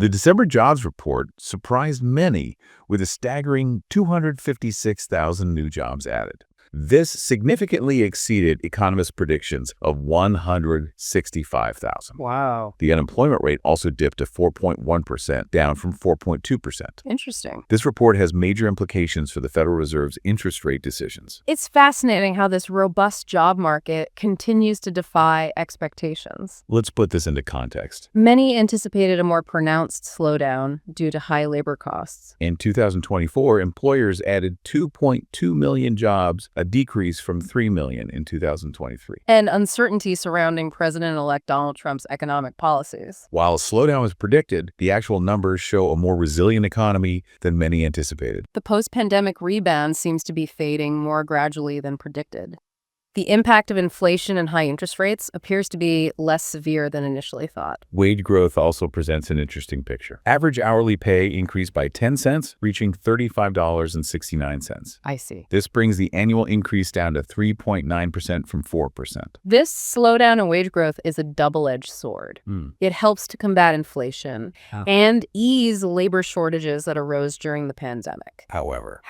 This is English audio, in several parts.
The December jobs report surprised many with a staggering 256,000 new jobs added. This significantly exceeded economists' predictions of 165,000. Wow. The unemployment rate also dipped to 4.1%, down from 4.2%. Interesting. This report has major implications for the Federal Reserve's interest rate decisions. It's fascinating how this robust job market continues to defy expectations. Let's put this into context. Many anticipated a more pronounced slowdown due to high labor costs. In 2024, employers added 2.2 million jobs, a decrease from 3 million in 2023. And uncertainty surrounding President-elect Donald Trump's economic policies. While a slowdown was predicted, the actual numbers show a more resilient economy than many anticipated. The post-pandemic rebound seems to be fading more gradually than predicted. The impact of inflation and high interest rates appears to be less severe than initially thought. Wage growth also presents an interesting picture. Average hourly pay increased by 10 cents, reaching $35.69. I see. This brings the annual increase down to 3.9% from 4%. This slowdown in wage growth is a double-edged sword. It helps to combat inflation and ease labor shortages that arose during the pandemic. However,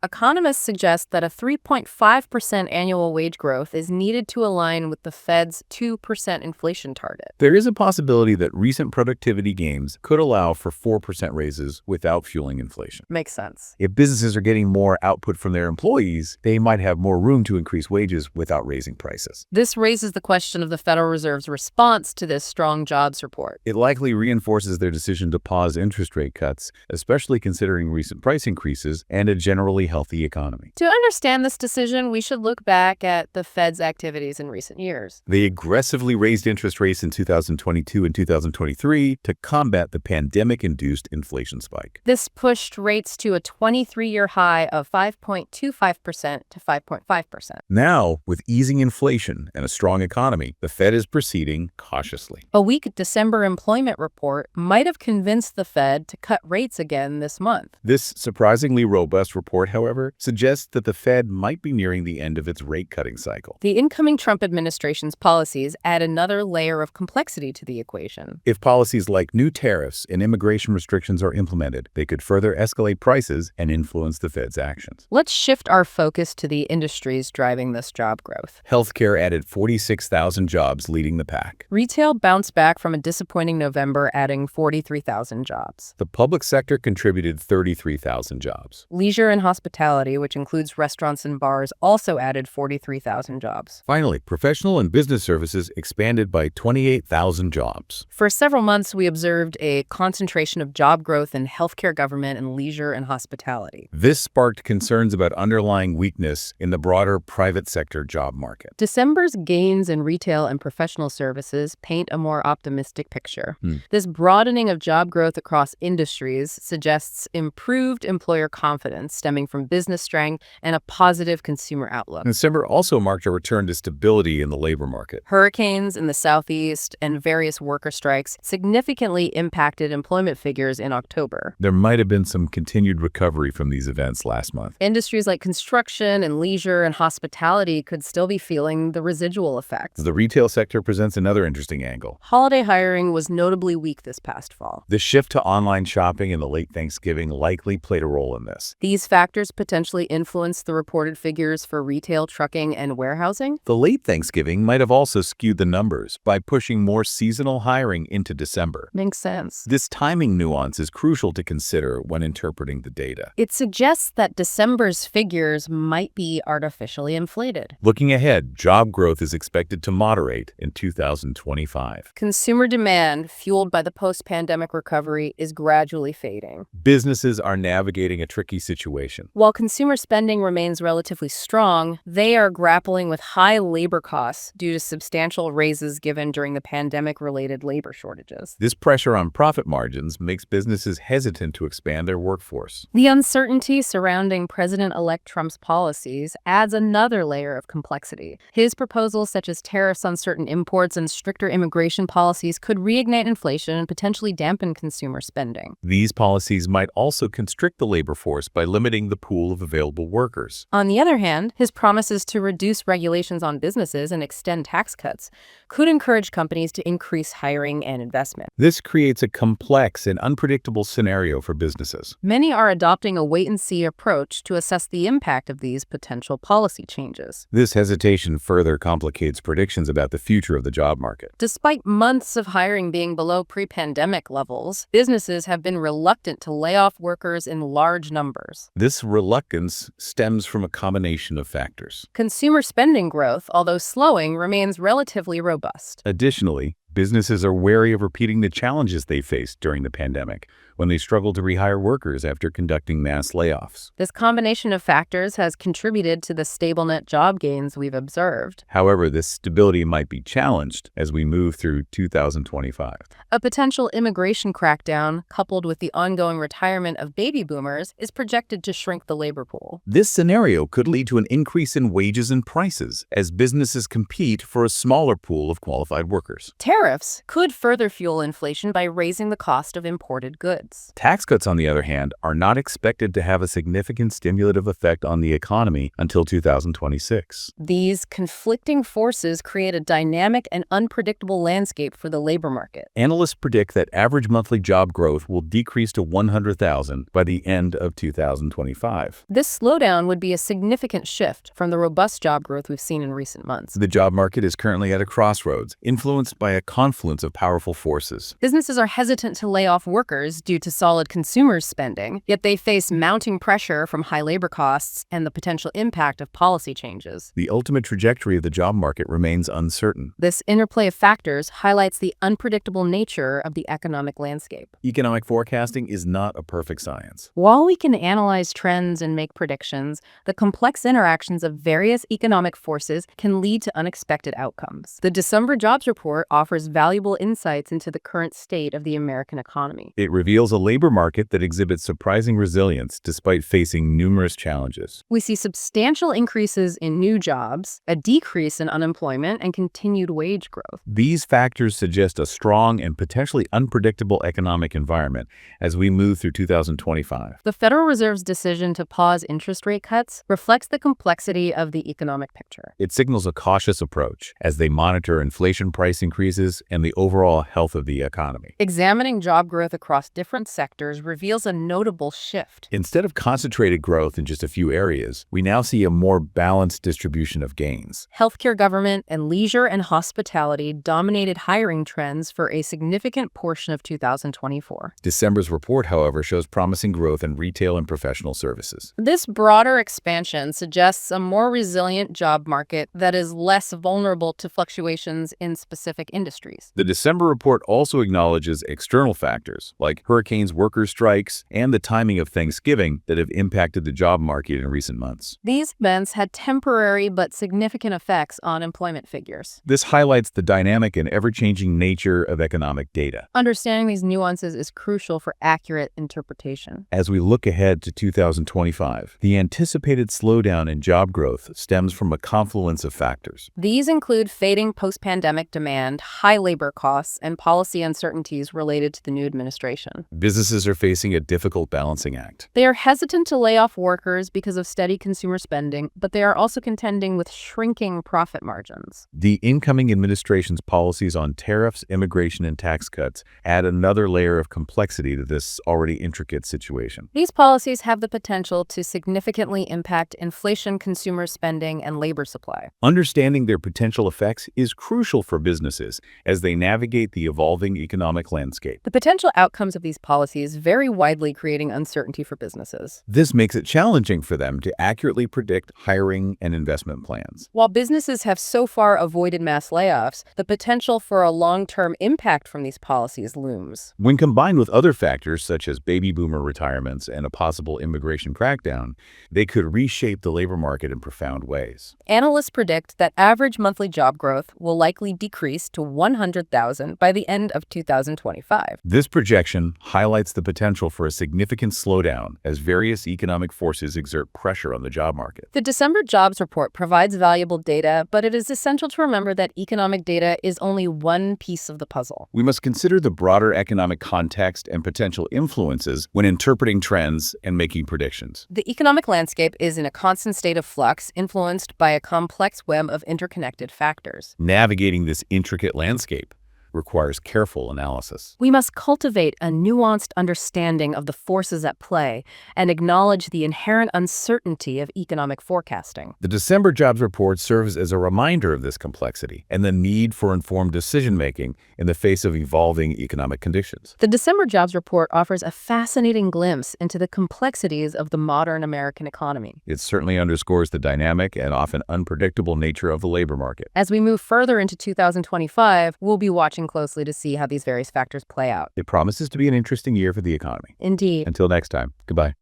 Economists suggest that a 3.5% annual wage growth is needed to align with the Fed's 2% inflation target. there is a possibility that recent productivity gains could allow for 4% raises without fueling inflation. Makes sense. If businesses are getting more output from their employees, they might have more room to increase wages without raising prices. This raises the question of the Federal Reserve's response to this strong jobs report. It likely reinforces their decision to pause interest rate cuts, especially considering recent price increases and a generally healthy economy. To understand this decision, we should look back at the Fed's activities in recent years. They aggressively raised interest rates in 2022 and 2023 to combat the pandemic-induced inflation spike. This pushed rates to a 23-year high of 5.25% to 5.5%. Now, with easing inflation and a strong economy, the Fed is proceeding cautiously. A weak December employment report might have convinced the Fed to cut rates again this month. This surprisingly robust report, however, suggests that the Fed might be nearing the end of its rate-cutting cycle. The incoming Trump administration's policies add another layer of complexity to the equation. If policies like new tariffs and immigration restrictions are implemented, they could further escalate prices and influence the Fed's actions. Let's shift our focus to the industries driving this job growth. Healthcare added 46,000 jobs, leading the pack. Retail bounced back from a disappointing November, adding 43,000 jobs. The public sector contributed 33,000 jobs. Leisure and hospitality, which includes restaurants and bars, also added 43,000 jobs. Finally, professional and business services expanded by 28,000 jobs. For several months, we observed a concentration of job growth in healthcare, government, and leisure and hospitality. This sparked concerns about underlying weakness in the broader private sector job market. December's gains in retail and professional services paint a more optimistic picture. This broadening of job growth across industries suggests improved employer confidence stemming from business strength and a positive consumer outlook. December also marked a return to stability in the labor market. Hurricanes in the Southeast and various worker strikes significantly impacted employment figures in October. There might have been some continued recovery from these events last month. Industries like construction and leisure and hospitality could still be feeling the residual effects. The retail sector presents another interesting angle. Holiday hiring was notably weak this past fall. The shift to online shopping in the late Thanksgiving likely played a role in this. These factors potentially influenced the reported figures for retail, trucking, and warehousing. The late Thanksgiving might have also skewed the numbers by pushing more seasonal hiring into December. Makes sense. This timing nuance is crucial to consider when interpreting the data. It suggests that December's figures might be artificially inflated. Looking ahead, job growth is expected to moderate in 2025. Consumer demand, fueled by the post-pandemic recovery, is gradually fading. Businesses are navigating a tricky situation. While consumer spending remains relatively strong, they are grappling with high labor costs due to substantial raises given during the pandemic-related labor shortages. This pressure on profit margins makes businesses hesitant to expand their workforce. The uncertainty surrounding President-elect Trump's policies adds another layer of complexity. His proposals, such as tariffs on certain imports and stricter immigration policies, could reignite inflation and potentially dampen consumer spending. These policies might also constrict the labor force by limiting the pool of available workers. On the other hand, his promises to reduce reduce regulations on businesses and extend tax cuts could encourage companies to increase hiring and investment. This creates a complex and unpredictable scenario for businesses. Many are adopting a wait-and-see approach to assess the impact of these potential policy changes. This hesitation further complicates predictions about the future of the job market. Despite months of hiring being below pre-pandemic levels, businesses have been reluctant to lay off workers in large numbers. This reluctance stems from a combination of factors. Consumer spending growth, although slowing, remains relatively robust. Additionally, businesses are wary of repeating the challenges they faced during the pandemic, when they struggled to rehire workers after conducting mass layoffs. This combination of factors has contributed to the stable net job gains we've observed. However, this stability might be challenged as we move through 2025. A potential immigration crackdown, coupled with the ongoing retirement of baby boomers, is projected to shrink the labor pool. This scenario could lead to an increase in wages and prices as businesses compete for a smaller pool of qualified workers. Tariffs could further fuel inflation by raising the cost of imported goods. Tax cuts, on the other hand, are not expected to have a significant stimulative effect on the economy until 2026. These conflicting forces create a dynamic and unpredictable landscape for the labor market. Analysts predict that average monthly job growth will decrease to 100,000 by the end of 2025. This slowdown would be a significant shift from the robust job growth we've seen in recent months. The job market is currently at a crossroads, influenced by a confluence of powerful forces. Businesses are hesitant to lay off workers due to solid consumer spending, yet they face mounting pressure from high labor costs and the potential impact of policy changes. The ultimate trajectory of the job market remains uncertain. This interplay of factors highlights the unpredictable nature of the economic landscape. Economic forecasting is not a perfect science. While we can analyze trends and make predictions, the complex interactions of various economic forces can lead to unexpected outcomes. The December jobs report offers valuable insights into the current state of the American economy. It reveals a labor market that exhibits surprising resilience despite facing numerous challenges. We see substantial increases in new jobs, a decrease in unemployment, and continued wage growth. These factors suggest a strong and potentially unpredictable economic environment as we move through 2025. The Federal Reserve's decision to pause interest rate cuts reflects the complexity of the economic picture. It signals a cautious approach as they monitor inflation, price increases, and the overall health of the economy. Examining job growth across different sectors reveals a notable shift. Instead of concentrated growth in just a few areas, we now see a more balanced distribution of gains. Healthcare, government, and leisure and hospitality dominated hiring trends for a significant portion of 2024. December's report, however, shows promising growth in retail and professional services. This broader expansion suggests a more resilient job market that is less vulnerable to fluctuations in specific industries. The December report also acknowledges external factors like hurricanes, worker strikes, and the timing of Thanksgiving that have impacted the job market in recent months. These events had temporary but significant effects on employment figures. This highlights the dynamic and ever-changing nature of economic data. Understanding these nuances is crucial for accurate interpretation. As we look ahead to 2025, the anticipated slowdown in job growth stems from a confluence of factors. These include fading post-pandemic demand, high labor costs, and policy uncertainties related to the new administration. Businesses are facing a difficult balancing act. They are hesitant to lay off workers because of steady consumer spending, but they are also contending with shrinking profit margins. The incoming administration's policies on tariffs, immigration, and tax cuts add another layer of complexity to this already intricate situation. These policies have the potential to significantly impact inflation, consumer spending, and labor supply. Understanding their potential effects is crucial for businesses as they navigate the evolving economic landscape. The potential outcomes of these policies vary widely, creating uncertainty for businesses. This makes it challenging for them to accurately predict hiring and investment plans. While businesses have so far avoided mass layoffs, the potential for a long-term impact from these policies looms. When combined with other factors such as baby boomer retirements and a possible immigration crackdown, they could reshape the labor market in profound ways. Analysts predict that average monthly job growth will likely decrease to 100,000 by the end of 2025. This projection highlights the potential for a significant slowdown as various economic forces exert pressure on the job market. The December jobs report provides valuable data, but it is essential to remember that economic data is only one piece of the puzzle. We must consider the broader economic context and potential influences when interpreting trends and making predictions. The economic landscape is in a constant state of flux, influenced by a complex web of interconnected factors. Navigating this intricate landscape requires careful analysis. We must cultivate a nuanced understanding of the forces at play and acknowledge the inherent uncertainty of economic forecasting. The December jobs report serves as a reminder of this complexity and the need for informed decision-making in the face of evolving economic conditions. The December jobs report offers a fascinating glimpse into the complexities of the modern American economy. It certainly underscores the dynamic and often unpredictable nature of the labor market. As we move further into 2025, we'll be watching closely to see how these various factors play out. It promises to be an interesting year for the economy. Indeed. Until next time, goodbye.